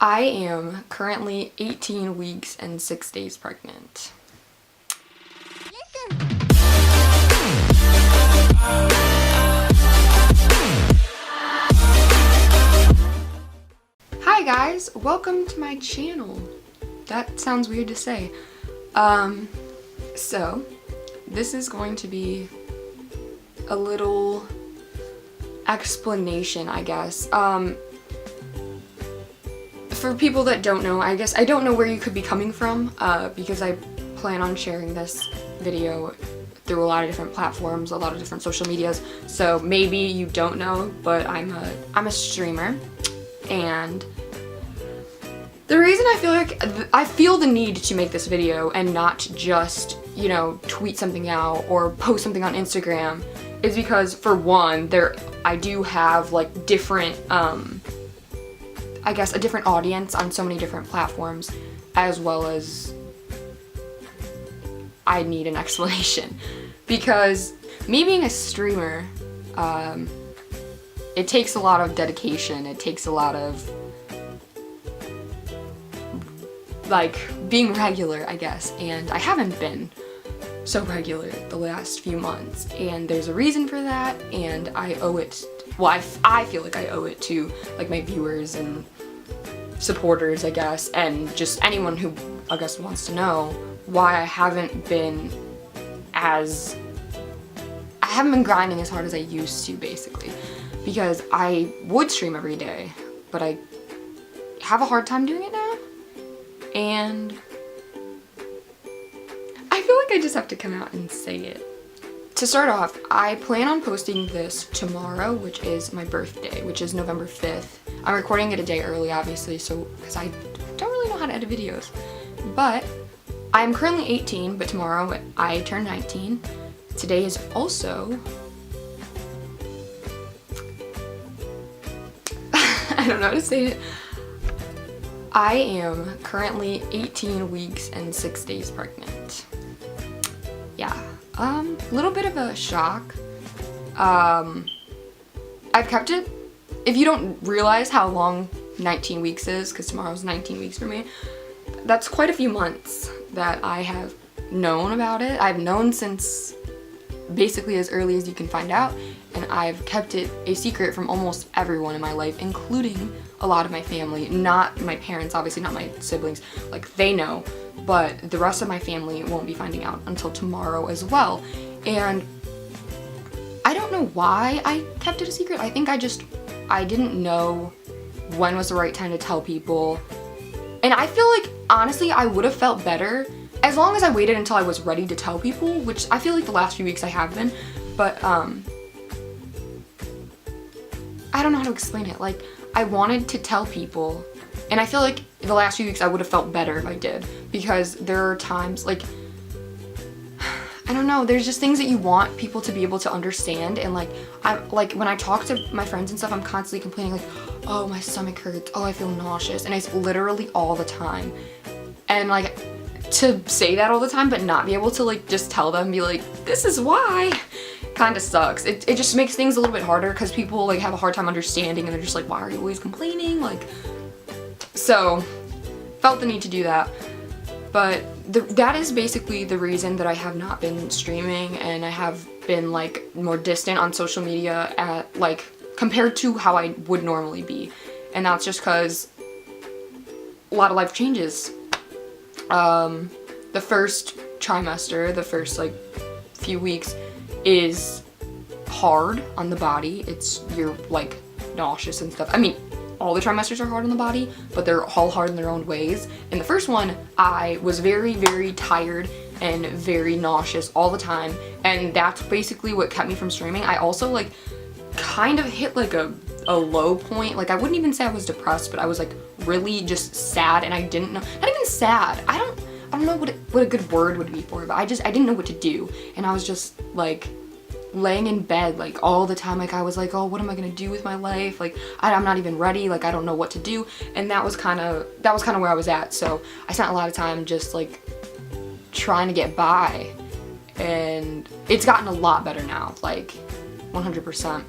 I am currently 18 weeks and 6 days pregnant. Hi guys, welcome to my channel. That sounds weird to say. So this is going to be a little explanation, I guess. For people that don't know, I guess I don't know where you could be coming from, because I plan on sharing this video through a lot of different platforms, a lot of different social medias. So maybe you don't know, but I'm a streamer, and the reason I feel the need to make this video and not just, you know, tweet something out or post something on Instagram is because, for one, I do have like different I guess a different audience on so many different platforms, as well as I need an explanation. Because me being a streamer, it takes a lot of dedication, it takes a lot of like being regular, I guess, and I haven't been so regular the last few months, and there's a reason for that, and I owe it, well, I feel like I owe it to like my viewers and supporters, I guess, and just anyone who, I guess, wants to know why I haven't been grinding as hard as I used to, basically. Because I would stream every day, but I have a hard time doing it now, and I feel like I just have to come out and say it. To start off, I plan on posting this tomorrow, which is my birthday, which is November 5th. I'm recording it a day early, obviously, because I don't really know how to edit videos. But I'm currently 18, but tomorrow I turn 19. Today is also I don't know how to say it. I am currently 18 weeks and 6 days pregnant. Yeah. Little bit of a shock. I've kept it. If you don't realize how long 19 weeks is, because tomorrow's 19 weeks for me, that's quite a few months that I have known about it. I've known since basically as early as you can find out, and I've kept it a secret from almost everyone in my life, including a lot of my family. Not my parents, obviously, not my siblings. Like, they know, but the rest of my family won't be finding out until tomorrow as well. And I don't know why I kept it a secret. I think I didn't know when was the right time to tell people. And I feel like, honestly, I would have felt better as long as I waited until I was ready to tell people, which I feel like the last few weeks I have been. But, I don't know how to explain it. Like, I wanted to tell people, and I feel like the last few weeks I would have felt better if I did, because there are times, like, I don't know, there's just things that you want people to be able to understand, and like, when I talk to my friends and stuff, I'm constantly complaining like, oh, my stomach hurts, oh, I feel nauseous, and it's literally all the time. And like, to say that all the time but not be able to like just tell them, be like, this is why, kind of sucks. It just makes things a little bit harder, because people like have a hard time understanding, and they're just like, why are you always complaining? Like, so felt the need to do that. But that is basically the reason that I have not been streaming, and I have been like more distant on social media like compared to how I would normally be. And that's just because a lot of life changes. The first trimester, the first like few weeks is hard on the body. You're like nauseous and stuff. I mean, all the trimesters are hard on the body, but they're all hard in their own ways. In the first one, I was very, very tired and very nauseous all the time, and that's basically what kept me from streaming. I also like kind of hit like a low point. Like, I wouldn't even say I was depressed, but I was like really just sad, and I didn't know, not even sad, I don't know what a good word would be for it, but I didn't know what to do, and I was just like laying in bed like all the time. Like, I was like, oh, what am I gonna do with my life? Like, I'm not even ready, like I don't know what to do. And that was kind of where I was at. So I spent a lot of time just like trying to get by, and it's gotten a lot better now, like 100%.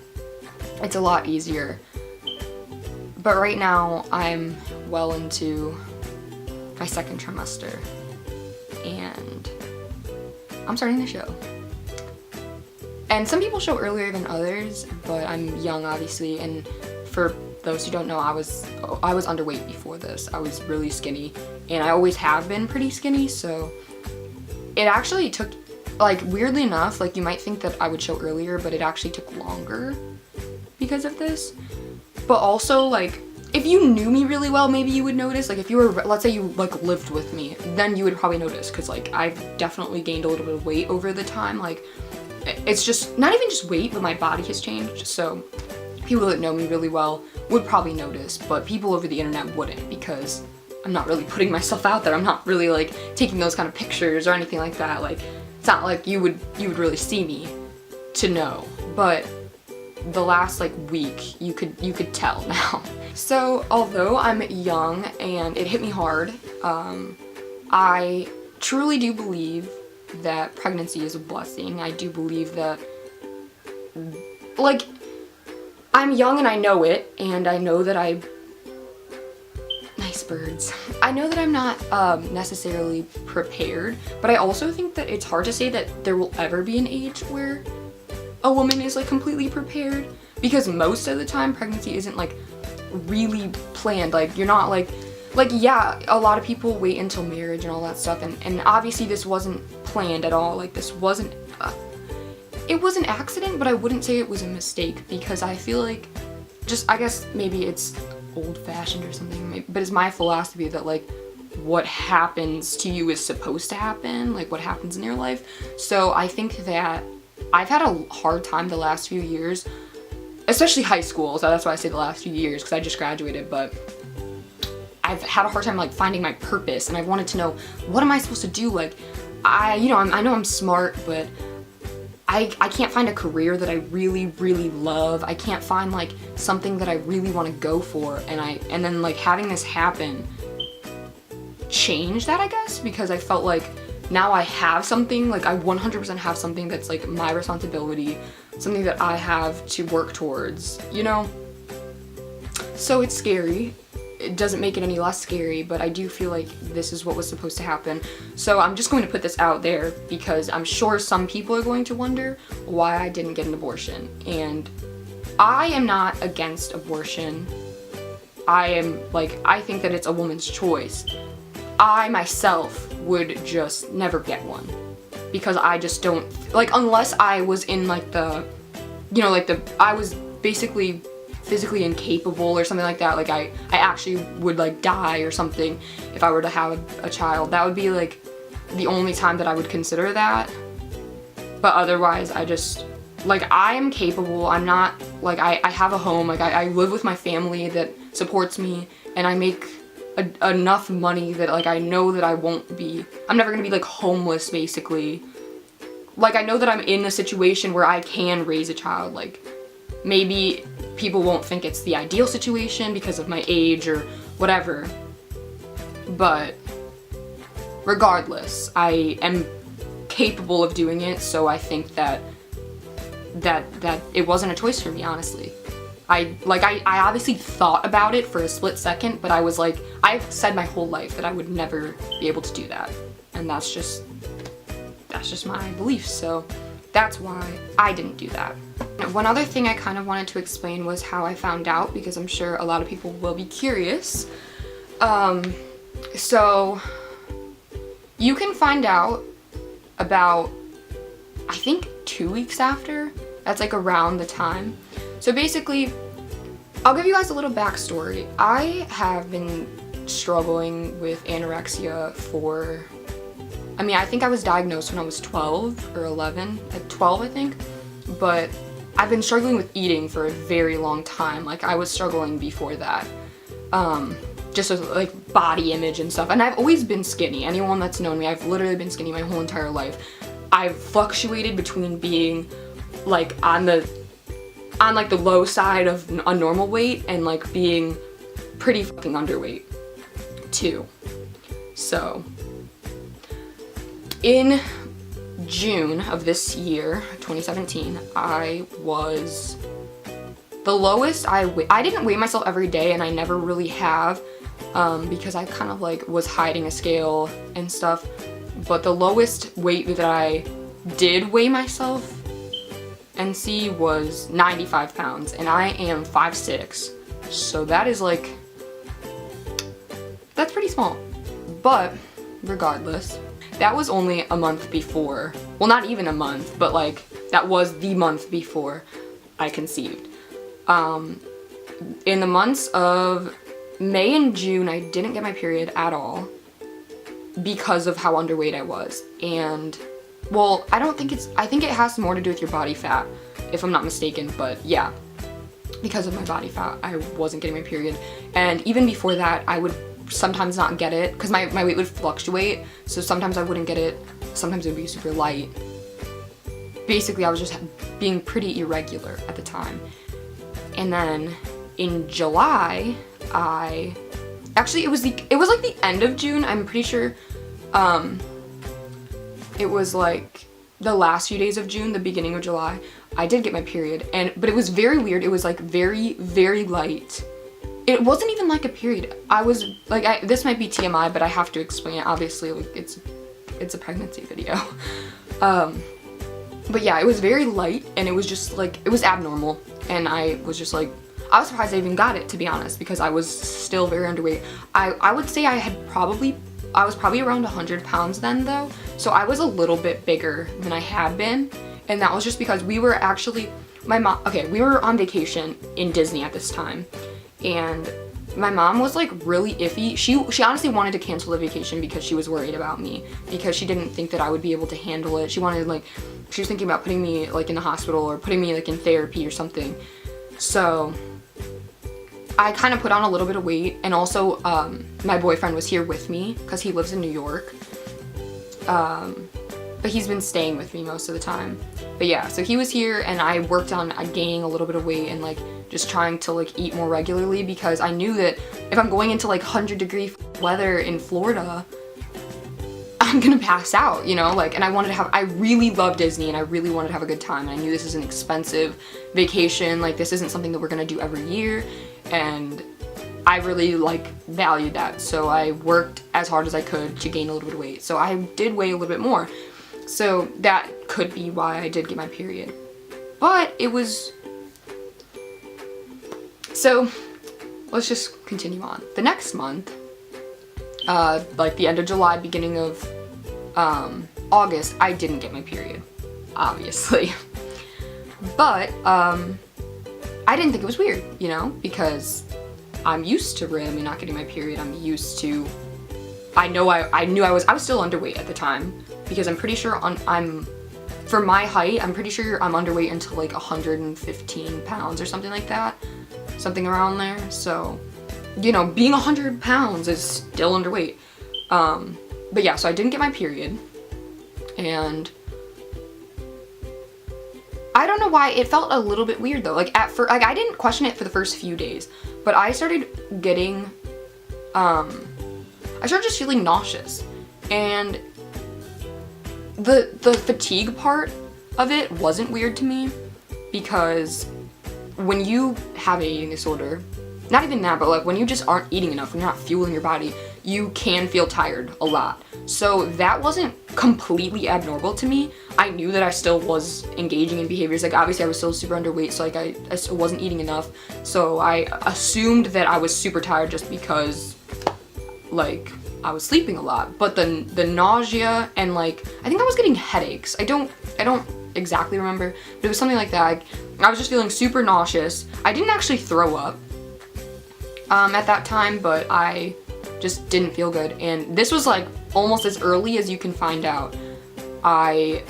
It's a lot easier. But right now I'm well into my second trimester and I'm starting to show. And some people show earlier than others, but I'm young obviously, and for those who don't know, I was underweight before this. I was really skinny, and I always have been pretty skinny, so it actually took, like, weirdly enough, like, you might think that I would show earlier, but it actually took longer because of this. But also, like, if you knew me really well, maybe you would notice. Like, if you were, let's say you, like, lived with me, then you would probably notice, because, like, I've definitely gained a little bit of weight over the time. Like, it's just, not even just weight, but my body has changed, so people that know me really well would probably notice, but people over the internet wouldn't, because I'm not really putting myself out there. I'm not really, like, taking those kind of pictures or anything like that. Like, it's not like you would really see me to know, but the last, like, week, you could tell now. So, although I'm young and it hit me hard, I truly do believe that pregnancy is a blessing. I do believe that, like, I'm young and I know it, and I know that nice birds. I know that I'm not necessarily prepared, but I also think that it's hard to say that there will ever be an age where a woman is, like, completely prepared, because most of the time pregnancy isn't, like, really planned. Like, you're not, like, yeah, a lot of people wait until marriage and all that stuff, and obviously this wasn't planned at all. Like, this wasn't, it was an accident, but I wouldn't say it was a mistake, because I feel like, I guess maybe it's old-fashioned or something, but it's my philosophy that, like, what happens to you is supposed to happen, like, what happens in your life. So I think that I've had a hard time the last few years, especially high school, so that's why I say the last few years, because I just graduated, but I've had a hard time, like, finding my purpose, and I've wanted to know, what am I supposed to do? Like, I know I'm smart, but I can't find a career that I really, really love. I can't find, like, something that I really want to go for, and then, like, having this happen changed that, I guess, because I felt like now I have something, like, I 100% have something that's, like, my responsibility, something that I have to work towards, you know? So it's scary. It doesn't make it any less scary, but I do feel like this is what was supposed to happen. So I'm just going to put this out there, because I'm sure some people are going to wonder why I didn't get an abortion. And I am not against abortion. I think that it's a woman's choice. I myself would just never get one, because I just don't, like, unless I was in, like, I was basically physically incapable or something like that, like I actually would, like, die or something if I were to have a child. That would be, like, the only time that I would consider that. But otherwise, I just, like, I am capable. I'm not, like, I have a home, like, I live with my family that supports me, and I make enough money that, like, I know that I'm never gonna be, like, homeless, basically. Like, I know that I'm in a situation where I can raise a child. Like, maybe people won't think it's the ideal situation because of my age or whatever, but regardless, I am capable of doing it, so I think that it wasn't a choice for me, honestly. I obviously thought about it for a split second, but I was like, I've said my whole life that I would never be able to do that, and that's just my belief, so that's why I didn't do that. One other thing I kind of wanted to explain was how I found out, because I'm sure a lot of people will be curious. So you can find out about, I think, 2 weeks after. That's, like, around the time. So basically, I'll give you guys a little backstory. I have been struggling with anorexia for, I think I was diagnosed when I was 12 or 11, at 12 I think, but I've been struggling with eating for a very long time. Like, I was struggling before that, just with, like, body image and stuff, and I've always been skinny. Anyone that's known me, I've literally been skinny my whole entire life. I've fluctuated between being, like, on the low side of a normal weight and, like, being pretty fucking underweight too. So in June of this year, 2017, I was, The lowest I didn't weigh myself every day, and I never really have, because I kind of like was hiding a scale and stuff. But the lowest weight that I did weigh myself and see was 95 pounds, and I am 5'6", so that is like, that's pretty small. But regardless, that was only a month before, well, not even a month, but like that was the month before I conceived. In the months of May and June, I didn't get my period at all because of how underweight I was. And well, I think it has more to do with your body fat, if I'm not mistaken, but yeah, because of my body fat, I wasn't getting my period. And even before that, I would sometimes not get it, because my weight would fluctuate, so sometimes I wouldn't get it, sometimes it would be super light. Basically, I was just being pretty irregular at the time. And then in July, actually it was like the end of June, I'm pretty sure. It was like the last few days of June, the beginning of July, I did get my period, but it was very weird. It was like very, very light. It wasn't even like a period. I was like, this might be TMI, but I have to explain it. Obviously, like it's a pregnancy video. But yeah, it was very light, and it was just like, it was abnormal, and I was just like, I was surprised I even got it, to be honest, because I was still very underweight. I would say I was probably around 100 pounds then, though, so I was a little bit bigger than I had been, and that was just because we were actually, we were on vacation in Disney at this time, and my mom was like really iffy. She honestly wanted to cancel the vacation because she was worried about me, because she didn't think that I would be able to handle it. She was thinking about putting me like in the hospital or putting me like in therapy or something. So I kind of put on a little bit of weight, and also my boyfriend was here with me because he lives in New York. But he's been staying with me most of the time. But yeah, so he was here, and I worked on gaining a little bit of weight and like just trying to like eat more regularly, because I knew that if I'm going into like 100-degree weather in Florida, I'm gonna pass out, you know, like, and I really love Disney, and I really wanted to have a good time, and I knew this is an expensive vacation, like this isn't something that we're gonna do every year, and I really like valued that, so I worked as hard as I could to gain a little bit of weight. So I did weigh a little bit more, so that could be why I did get my period. But it was, so let's just continue on. The next month, like the end of July, beginning of August, I didn't get my period, obviously. But I didn't think it was weird, you know, because I'm used to randomly not getting my period. I'm used to, I knew I was still underweight at the time, because I'm pretty sure for my height, I'm pretty sure I'm underweight until like 115 pounds or something like that. Something around there. So, you know, being 100 pounds is still underweight. But yeah, so I didn't get my period, and I don't know why it felt a little bit weird though. Like at first, like I didn't question it for the first few days, but I started getting, I started just feeling nauseous, and the fatigue part of it wasn't weird to me, because when you have an eating disorder, not even that, but like when you just aren't eating enough, when you're not fueling your body, you can feel tired a lot. So that wasn't completely abnormal to me. I knew that I still was engaging in behaviors. Like obviously I was still super underweight, so like I still wasn't eating enough. So I assumed that I was super tired just because like I was sleeping a lot. But the nausea and like, I think I was getting headaches. I don't exactly remember, but it was something like that. I was just feeling super nauseous. I didn't actually throw up at that time, but I just didn't feel good. And this was like almost as early as you can find out. I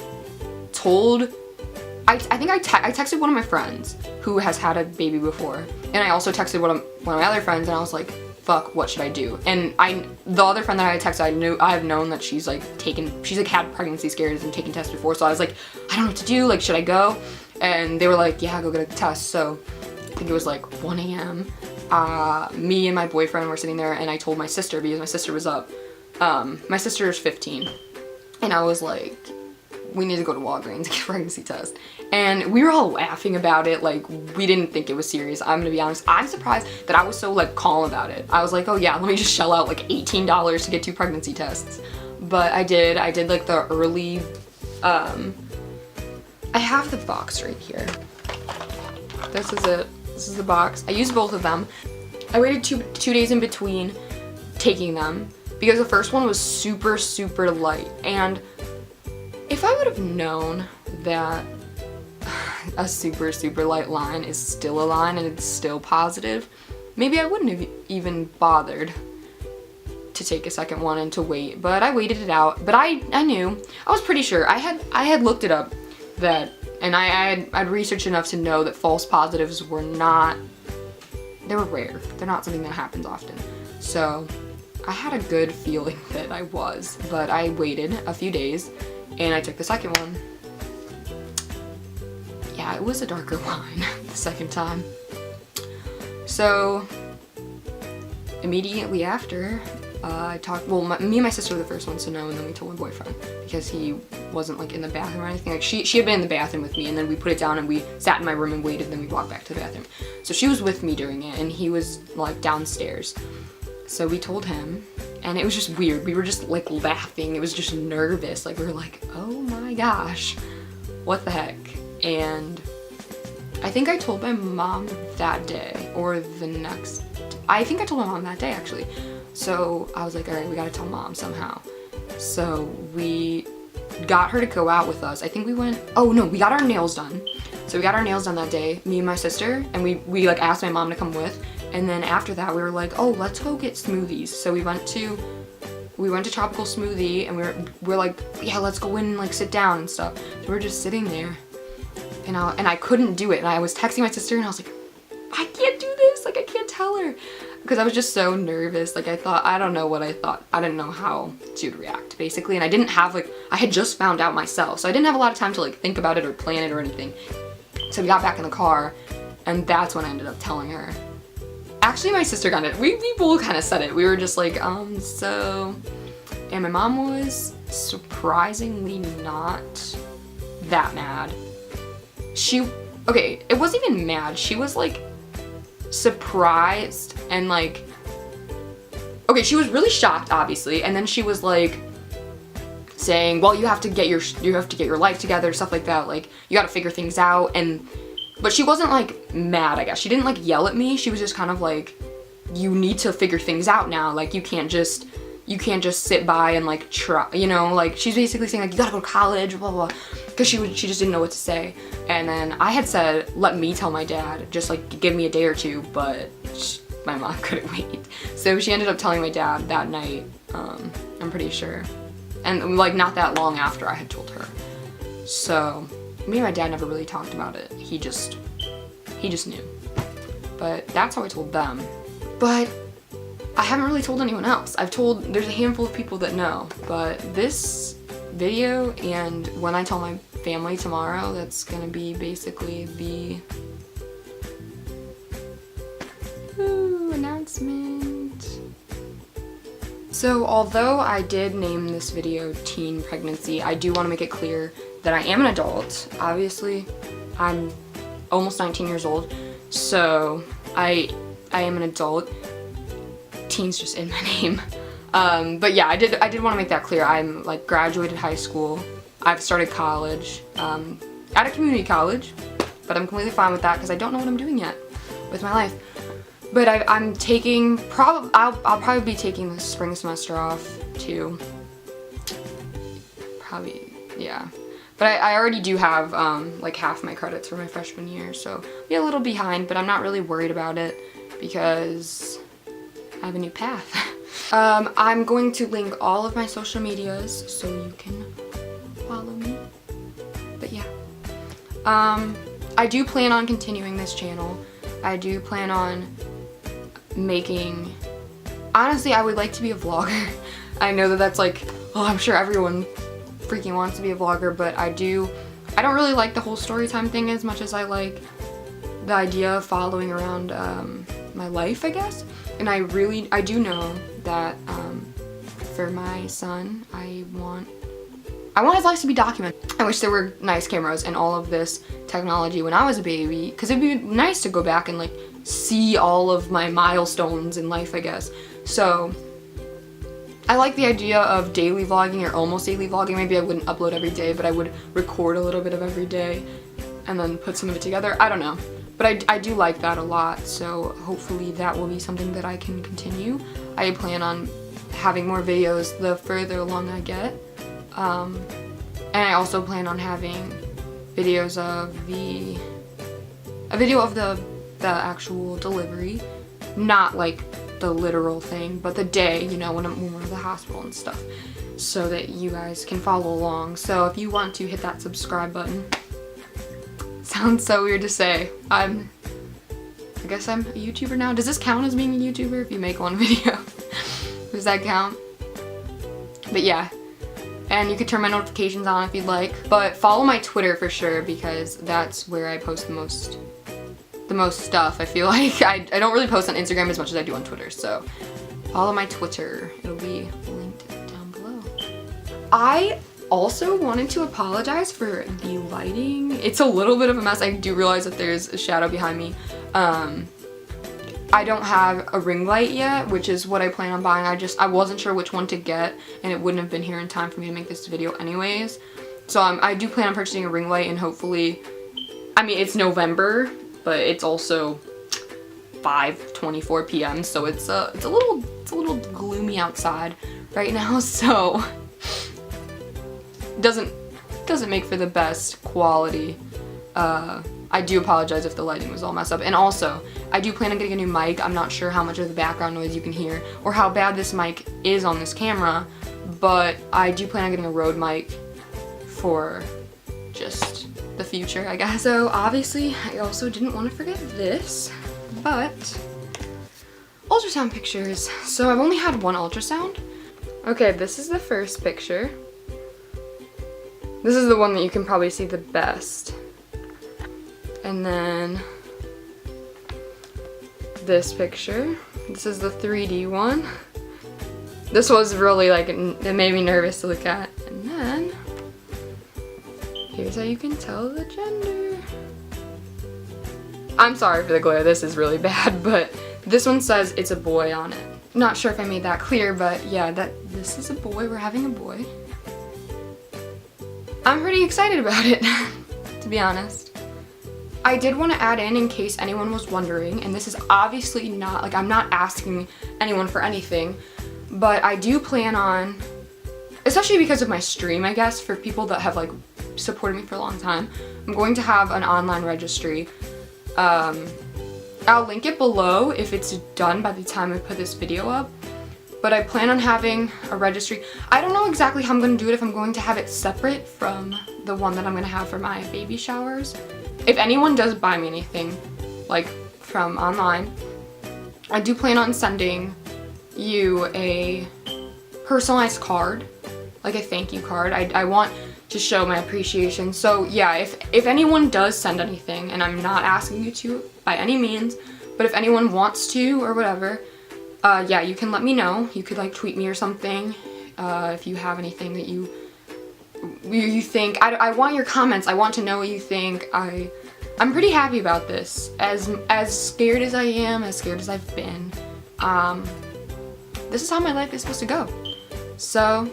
texted one of my friends who has had a baby before, and I also texted one of my other friends, and I was like, fuck, what should I do? And the other friend that I had texted, I've known that she's like had pregnancy scares and taken tests before, so I was like, I don't know what to do, like should I go? And they were like, yeah, go get a test. So I think it was like 1 a.m. Me and my boyfriend were sitting there, and I told my sister, because my sister was up. My sister is 15, and I was like, we need to go to Walgreens and get a pregnancy test. And we were all laughing about it, like we didn't think it was serious. I'm gonna be honest, I'm surprised that I was so like calm about it. I was like, oh yeah, let me just shell out like $18 to get 2 pregnancy tests. But I did like the early, I have the box right here. This is it, this is the box. I used both of them. I waited two days in between taking them because the first one was super, super light. And if I would have known that a super, super light line is still a line and it's still positive, maybe I wouldn't have even bothered to take a second one and to wait. But I waited it out. But I knew, I was pretty sure. I had looked it up, that, and I'd researched enough to know that false positives were not, they were rare. They're not something that happens often. So I had a good feeling that I was, but I waited a few days and I took the second one. Yeah, it was a darker line the second time. So immediately after, I talked, well, me and my sister were the first ones to know, and then we told my boyfriend because he wasn't like in the bathroom or anything. Like she had been in the bathroom with me, and then we put it down and we sat in my room and waited, and then we walked back to the bathroom. So she was with me during it, and he was like downstairs. So we told him, and it was just weird. We were just like laughing. It was just nervous. Like we were like, oh my gosh, what the heck? And I think I told my mom that day or the next, I think I told my mom that day actually. So I was like, all right, we gotta tell mom somehow. So we got her to go out with us. I think we went, oh no, we got our nails done. So we got our nails done that day, me and my sister, and we like asked my mom to come with. And then after that we were like, oh, let's go get smoothies. So we went to Tropical Smoothie, and we're like, yeah, let's go in and like sit down and stuff. So we're just sitting there, and I couldn't do it. And I was texting my sister and I was like, I can't do this, like I can't tell her. Because I was just so nervous. Like I don't know what I thought. I didn't know how she would react basically. And I didn't have like, I had just found out myself. So I didn't have a lot of time to like think about it or plan it or anything. So we got back in the car, and that's when I ended up telling her. Actually, my sister got it. We both kind of said it. We were just like, so, and my mom was surprisingly not that mad. Okay, it wasn't even mad. She was like surprised and like, okay, she was really shocked obviously, and then she was like saying, well, you have to get your life together, stuff like that, like you got to figure things out. And but she wasn't like mad, I guess. She didn't like yell at me. She was just kind of like, you need to figure things out now. Like you can't just sit by and like try, you know, like she's basically saying like, you gotta go to college, blah, blah, blah. Cause she just didn't know what to say. And then I had said, let me tell my dad, just like give me a day or two, but my mom couldn't wait. So she ended up telling my dad that night, I'm pretty sure. And like not that long after I had told her. So me and my dad never really talked about it. He just knew. But that's how I told them. But I haven't really told anyone else. There's a handful of people that know, but this video and when I tell my family tomorrow, that's gonna be basically the announcement. So although I did name this video Teen Pregnancy, I do want to make it clear that I am an adult. Obviously, I'm almost 19 years old, so I am an adult. Teen's just in my name. But yeah, I did want to make that clear. I'm like graduated high school. I've started college, at a community college, but I'm completely fine with that because I don't know what I'm doing yet with my life. But I'm taking, I'll probably be taking the spring semester off too. Probably, yeah. But I already do have like half my credits for my freshman year, so I'll be a little behind, but I'm not really worried about it because I have a new path. I'm going to link all of my social medias so you can follow me. But yeah. I do plan on continuing this channel. I do plan on making, honestly, I would like to be a vlogger. I know that that's like, oh, I'm sure everyone freaking wants to be a vlogger, but I don't really like the whole story time thing as much as I like the idea of following around my life, I guess. And I do know that for my son, I want I want his life to be documented. I wish there were nice cameras and all of this technology when I was a baby, because it'd be nice to go back and like see all of my milestones in life, I guess. So I like the idea of daily vlogging or almost daily vlogging. Maybe I wouldn't upload every day, but I would record a little bit of every day and then put some of it together. I don't know. But I do like that a lot, so hopefully that will be something that I can continue. I plan on having more videos the further along I get. And I also plan on having videos of a video of the actual delivery, not like the literal thing, but the day, you know, when we're at the hospital and stuff, so that you guys can follow along. So if you want to hit that subscribe button, sounds so weird to say. I guess I'm a YouTuber now. Does this count as being a YouTuber if you make one video? Does that count? But yeah. And you could turn my notifications on if you'd like. But follow my Twitter for sure, because that's where I post the most stuff. I feel like I don't really post on Instagram as much as I do on Twitter, so follow my Twitter. It'll be linked down below. I also wanted to apologize for the lighting. It's a little bit of a mess. I do realize that there's a shadow behind me. I don't have a ring light yet, which is what I plan on buying. I wasn't sure which one to get, and it wouldn't have been here in time for me to make this video anyways. So I do plan on purchasing a ring light, and hopefully, I mean, it's November, but it's also 5:24 p.m. so it's a little gloomy outside right now, so doesn't make for the best quality. I do apologize if the lighting was all messed up. And also, I do plan on getting a new mic. I'm not sure how much of the background noise you can hear or how bad this mic is on this camera, but I do plan on getting a Rode mic for just the future, I guess. So obviously, I also didn't want to forget this, but ultrasound pictures. So I've only had one ultrasound. Okay, this is the first picture. This is the one that you can probably see the best. And then this picture. This is the 3D one. This was really like, it made me nervous to look at. And then here's how you can tell the gender. I'm sorry for the glare, this is really bad, but this one says it's a boy on it. Not sure if I made that clear, but yeah, this is a boy. We're having a boy. I'm pretty excited about it, to be honest. I did want to add in case anyone was wondering, and this is obviously not, like, I'm not asking anyone for anything, but I do plan on, especially because of my stream, I guess, for people that have, like, supported me for a long time, I'm going to have an online registry. I'll link it below if it's done by the time I put this video up, but I plan on having a registry. I don't know exactly how I'm going to do it, if I'm going to have it separate from the one that I'm going to have for my baby showers. If anyone does buy me anything, like from online, I do plan on sending you a personalized card, like a thank you card. I want to show my appreciation. So yeah, if anyone does send anything, and I'm not asking you to by any means, but if anyone wants to or whatever, yeah, you can let me know. You could like tweet me or something if you have anything that you think. I want your comments. I want to know what you think. I'm pretty happy about this. As scared as I am, as scared as I've been, this is how my life is supposed to go. So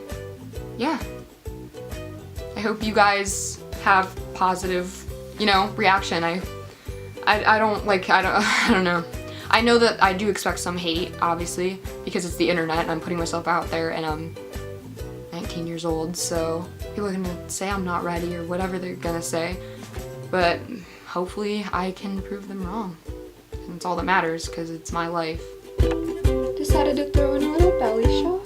yeah, I hope you guys have positive, you know, reaction. I don't know. I know that I do expect some hate, obviously, because it's the internet and I'm putting myself out there, and I'm 19 years old, so people are gonna say I'm not ready or whatever they're gonna say, but hopefully I can prove them wrong. And it's all that matters, because it's my life. Decided to throw in a little belly shot.